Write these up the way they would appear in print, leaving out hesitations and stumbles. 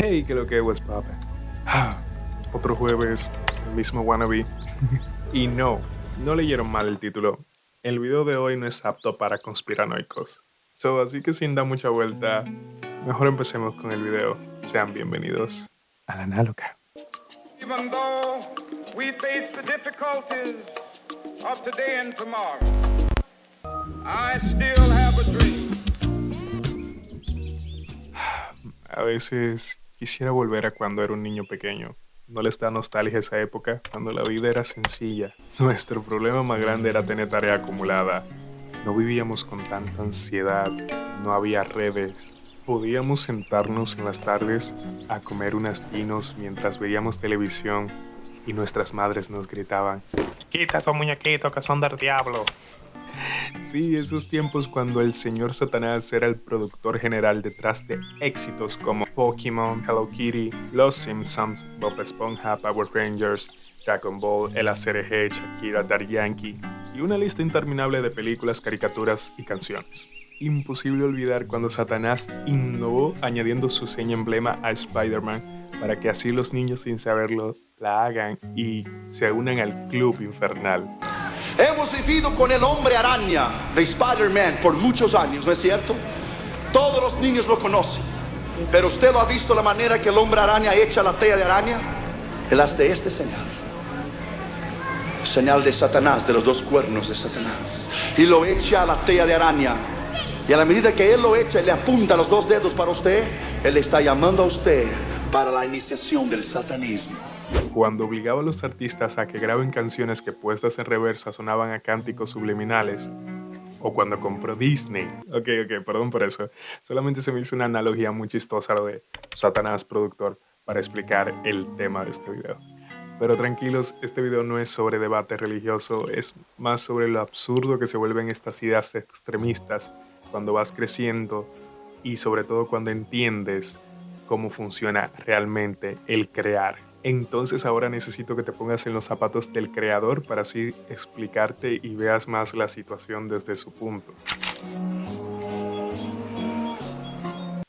Hey, ¿qué lo que es, papá? Otro jueves, el mismo wannabe. Y no leyeron mal el título. El video de hoy no es apto para conspiranoicos. Así que sin dar mucha vuelta, mejor empecemos con el video. Sean bienvenidos a la análoga. Even though we face the difficulties of today and tomorrow, I still have a dream. A veces quisiera volver a cuando era un niño pequeño. ¿No les da nostalgia esa época? Cuando la vida era sencilla. Nuestro problema más grande era tener tarea acumulada. No vivíamos con tanta ansiedad. No había redes. Podíamos sentarnos en las tardes a comer unas tinos mientras veíamos televisión y nuestras madres nos gritaban: "Quita esos muñequitos que son del diablo". Sí, esos tiempos cuando el señor Satanás era el productor general detrás de éxitos como Pokémon, Hello Kitty, Los Simpsons, Bob Esponja, Power Rangers, Dragon Ball, El ACRG, Shakira, Daddy Yankee y una lista interminable de películas, caricaturas y canciones. Imposible olvidar cuando Satanás innovó añadiendo su seña emblema a Spider-Man para que así los niños sin saberlo la hagan y se unan al club infernal. Hemos vivido con el hombre araña de Spider-Man por muchos años, ¿no es cierto? Todos los niños lo conocen. Pero usted lo ha visto la manera que el hombre araña echa la tela de araña. Él hace este señal. Señal de Satanás, de los dos cuernos de Satanás. Y lo echa a la tela de araña. Y a la medida que él lo echa y le apunta los dos dedos para usted, él le está llamando a usted para la iniciación del satanismo. Cuando obligaba a los artistas a que graben canciones que puestas en reversa sonaban a cánticos subliminales, o cuando compró Disney. Ok, perdón por eso. Solamente se me hizo una analogía muy chistosa lo de Satanás productor para explicar el tema de este video. Pero tranquilos, este video no es sobre debate religioso, es más sobre lo absurdo que se vuelven estas ideas extremistas cuando vas creciendo y sobre todo cuando entiendes cómo funciona realmente el crear. Entonces ahora necesito que te pongas en los zapatos del creador para así explicarte y veas más la situación desde su punto.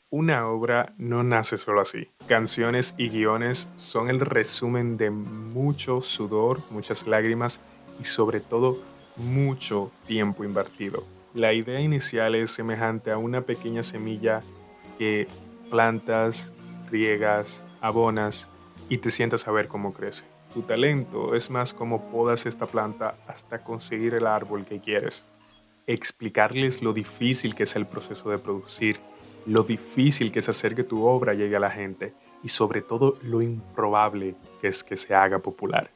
Una obra no nace solo así. Canciones y guiones son el resumen de mucho sudor, muchas lágrimas y sobre todo mucho tiempo invertido. La idea inicial es semejante a una pequeña semilla que plantas, riegas, abonas y te sientas a ver cómo crece. Tu talento es más como podas esta planta hasta conseguir el árbol que quieres. Explicarles lo difícil que es el proceso de producir, lo difícil que es hacer que tu obra llegue a la gente y sobre todo lo improbable que es que se haga popular.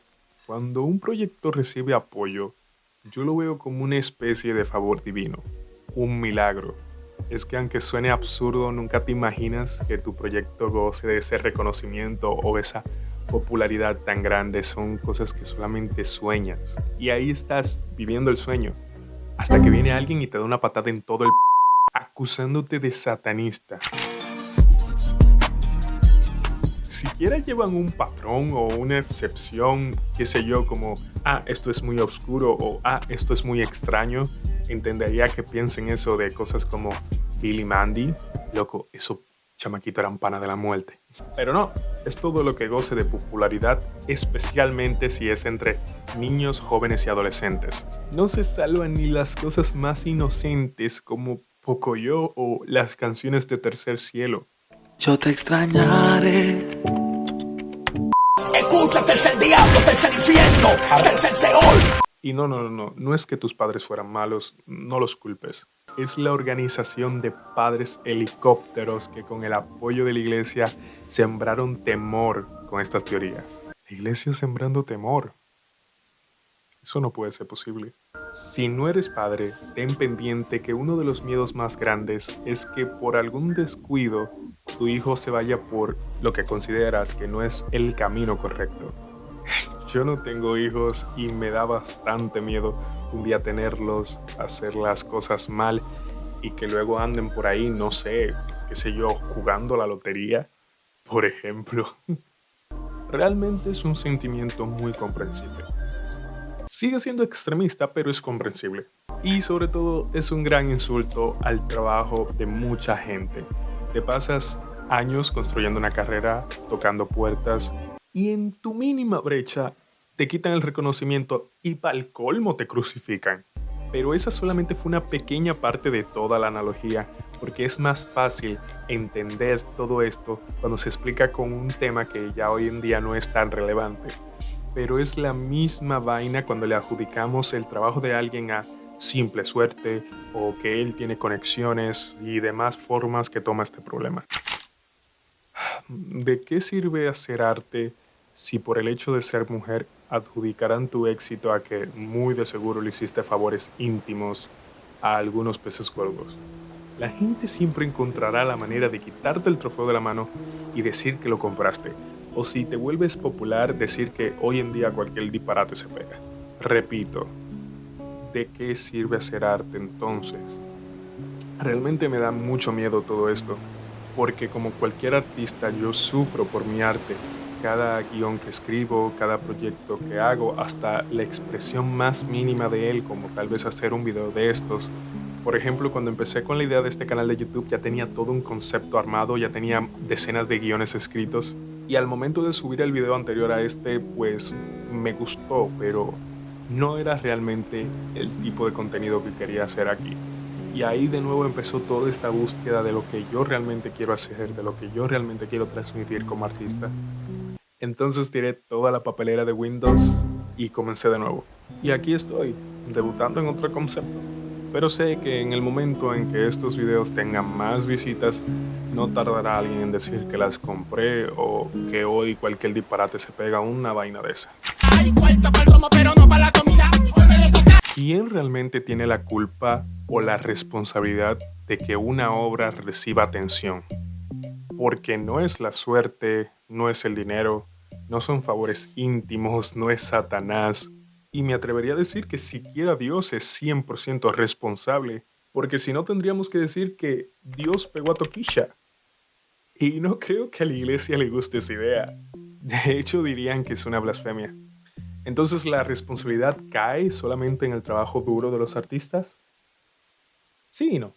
Cuando un proyecto recibe apoyo, yo lo veo como una especie de favor divino, un milagro. Es que aunque suene absurdo, nunca te imaginas que tu proyecto goce de ese reconocimiento o esa popularidad tan grande. Son cosas que solamente sueñas. Y ahí estás viviendo el sueño. Hasta que viene alguien y te da una patada en todo el acusándote de satanista. Siquiera llevan un patrón o una excepción, qué sé yo, como esto es muy oscuro o esto es muy extraño. Entendería que piensen eso de cosas como Billy Mandy. Loco, esos chamaquitos eran pana de la muerte. Pero no, es todo lo que goce de popularidad, especialmente si es entre niños, jóvenes y adolescentes. No se salvan ni las cosas más inocentes como Pocoyo o las canciones de Tercer Cielo. Yo te extrañaré. Escucha, tercer diablo, tercer infierno, tercer Seol. Y no es que tus padres fueran malos, no los culpes. Es la organización de padres helicópteros que con el apoyo de la iglesia sembraron temor con estas teorías. La iglesia sembrando temor. Eso no puede ser posible. Si no eres padre, ten pendiente que uno de los miedos más grandes es que por algún descuido tu hijo se vaya por lo que consideras que no es el camino correcto. Yo no tengo hijos y me da bastante miedo un día tenerlos, hacer las cosas mal y que luego anden por ahí, no sé, qué sé yo, jugando a la lotería, por ejemplo. Realmente es un sentimiento muy comprensible. Sigue siendo extremista, pero es comprensible. Y sobre todo es un gran insulto al trabajo de mucha gente. Te pasas años construyendo una carrera, tocando puertas, y en tu mínima brecha te quitan el reconocimiento y pa'l colmo te crucifican. Pero esa solamente fue una pequeña parte de toda la analogía, porque es más fácil entender todo esto cuando se explica con un tema que ya hoy en día no es tan relevante. Pero es la misma vaina cuando le adjudicamos el trabajo de alguien a simple suerte o que él tiene conexiones y demás formas que toma este problema. ¿De qué sirve hacer arte si por el hecho de ser mujer adjudicarán tu éxito a que muy de seguro le hiciste favores íntimos a algunos peces gordos? La gente siempre encontrará la manera de quitarte el trofeo de la mano y decir que lo compraste. O si te vuelves popular, decir que hoy en día cualquier disparate se pega. Repito, ¿de qué sirve hacer arte entonces? Realmente me da mucho miedo todo esto, porque como cualquier artista yo sufro por mi arte. Cada guión que escribo, cada proyecto que hago, hasta la expresión más mínima de él, como tal vez hacer un video de estos. Por ejemplo, cuando empecé con la idea de este canal de YouTube ya tenía todo un concepto armado, ya tenía decenas de guiones escritos. Y al momento de subir el video anterior a este, pues me gustó, pero no era realmente el tipo de contenido que quería hacer aquí. Y ahí de nuevo empezó toda esta búsqueda de lo que yo realmente quiero hacer, de lo que yo realmente quiero transmitir como artista. Entonces tiré toda la papelera de Windows y comencé de nuevo. Y aquí estoy, debutando en otro concepto. Pero sé que en el momento en que estos videos tengan más visitas, no tardará alguien en decir que las compré o que hoy cualquier disparate se pega una vaina de esa. Hay cuarto para el romo, pero no para la comida. Hoy me le saca. ¿Quién realmente tiene la culpa o la responsabilidad de que una obra reciba atención? Porque no es la suerte, no es el dinero, no son favores íntimos, no es Satanás. Y me atrevería a decir que siquiera Dios es 100% responsable, porque si no tendríamos que decir que Dios pegó a Toquilla. Y no creo que a la iglesia le guste esa idea. De hecho, dirían que es una blasfemia. Entonces, ¿la responsabilidad cae solamente en el trabajo duro de los artistas? Sí y no.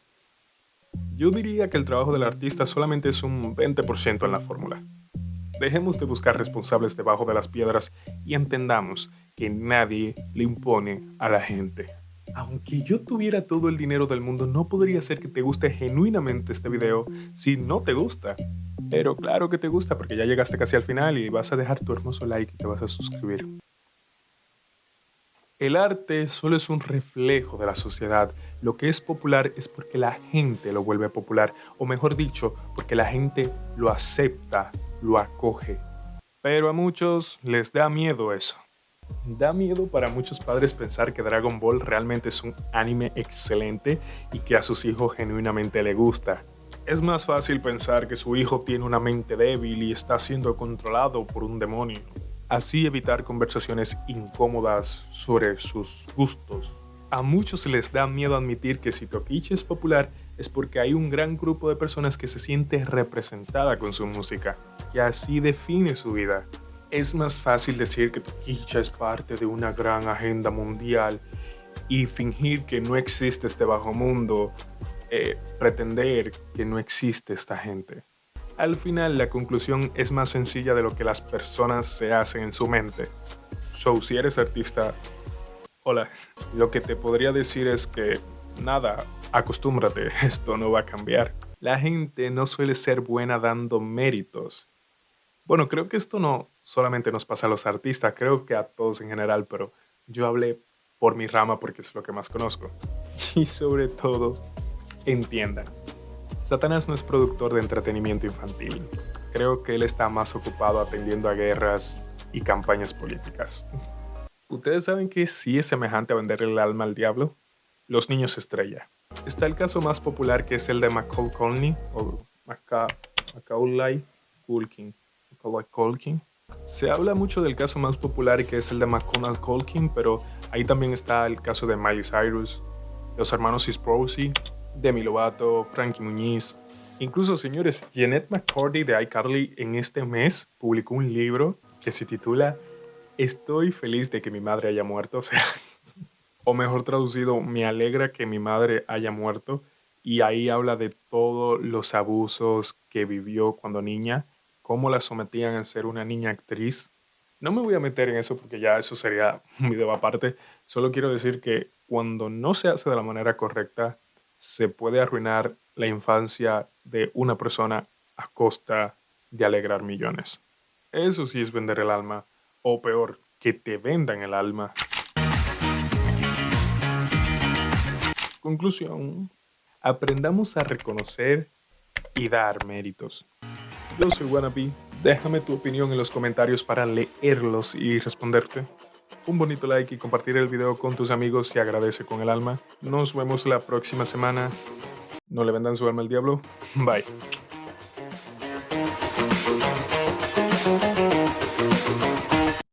Yo diría que el trabajo del artista solamente es un 20% en la fórmula. Dejemos de buscar responsables debajo de las piedras y entendamos que nadie le impone a la gente. Aunque yo tuviera todo el dinero del mundo, no podría ser que te guste genuinamente este video si no te gusta. Pero claro que te gusta porque ya llegaste casi al final y vas a dejar tu hermoso like y te vas a suscribir. El arte solo es un reflejo de la sociedad. Lo que es popular es porque la gente lo vuelve popular, o mejor dicho, porque la gente lo acepta, lo acoge. Pero a muchos les da miedo eso. Da miedo para muchos padres pensar que Dragon Ball realmente es un anime excelente y que a sus hijos genuinamente le gusta. Es más fácil pensar que su hijo tiene una mente débil y está siendo controlado por un demonio. Así evitar conversaciones incómodas sobre sus gustos. A muchos les da miedo admitir que si Tokichi es popular es porque hay un gran grupo de personas que se siente representada con su música, que así define su vida. Es más fácil decir que Tokichi es parte de una gran agenda mundial y fingir que no existe este bajo mundo, pretender que no existe esta gente. Al final, la conclusión es más sencilla de lo que las personas se hacen en su mente. So, si eres artista, hola, lo que te podría decir es que, nada, acostúmbrate, esto no va a cambiar. La gente no suele ser buena dando méritos. Bueno, creo que esto no solamente nos pasa a los artistas, creo que a todos en general, pero yo hablé por mi rama porque es lo que más conozco. Y sobre todo, entiendan. Satanás no es productor de entretenimiento infantil. Creo que él está más ocupado atendiendo a guerras y campañas políticas. ¿Ustedes saben que sí es semejante a venderle el alma al diablo? Los niños estrella. Está el caso más popular que es el de Macaulay Culkin o Macaulay Culkin. Se habla mucho del caso más popular que es el de Macaulay Culkin, pero ahí también está el caso de Miley Cyrus, los hermanos Sprouse, Demi Lovato, Frankie Muniz. Incluso, señores, Jeanette McCurdy de iCarly en este mes publicó un libro que se titula Estoy feliz de que mi madre haya muerto, o sea, o mejor traducido, me alegra que mi madre haya muerto, Y ahí habla de todos los abusos que vivió cuando niña, cómo la sometían a ser una niña actriz. No me voy a meter en eso porque ya eso sería un video aparte. Solo quiero decir que cuando no se hace de la manera correcta, se puede arruinar la infancia de una persona a costa de alegrar millones. Eso sí es vender el alma, o peor, que te vendan el alma. Conclusión, aprendamos a reconocer y dar méritos. Yo soy Wannabe, déjame tu opinión en los comentarios para leerlos y responderte. Un bonito like y compartir el video con tus amigos se agradece con el alma. Nos vemos la próxima semana. No le vendan su alma al diablo. Bye.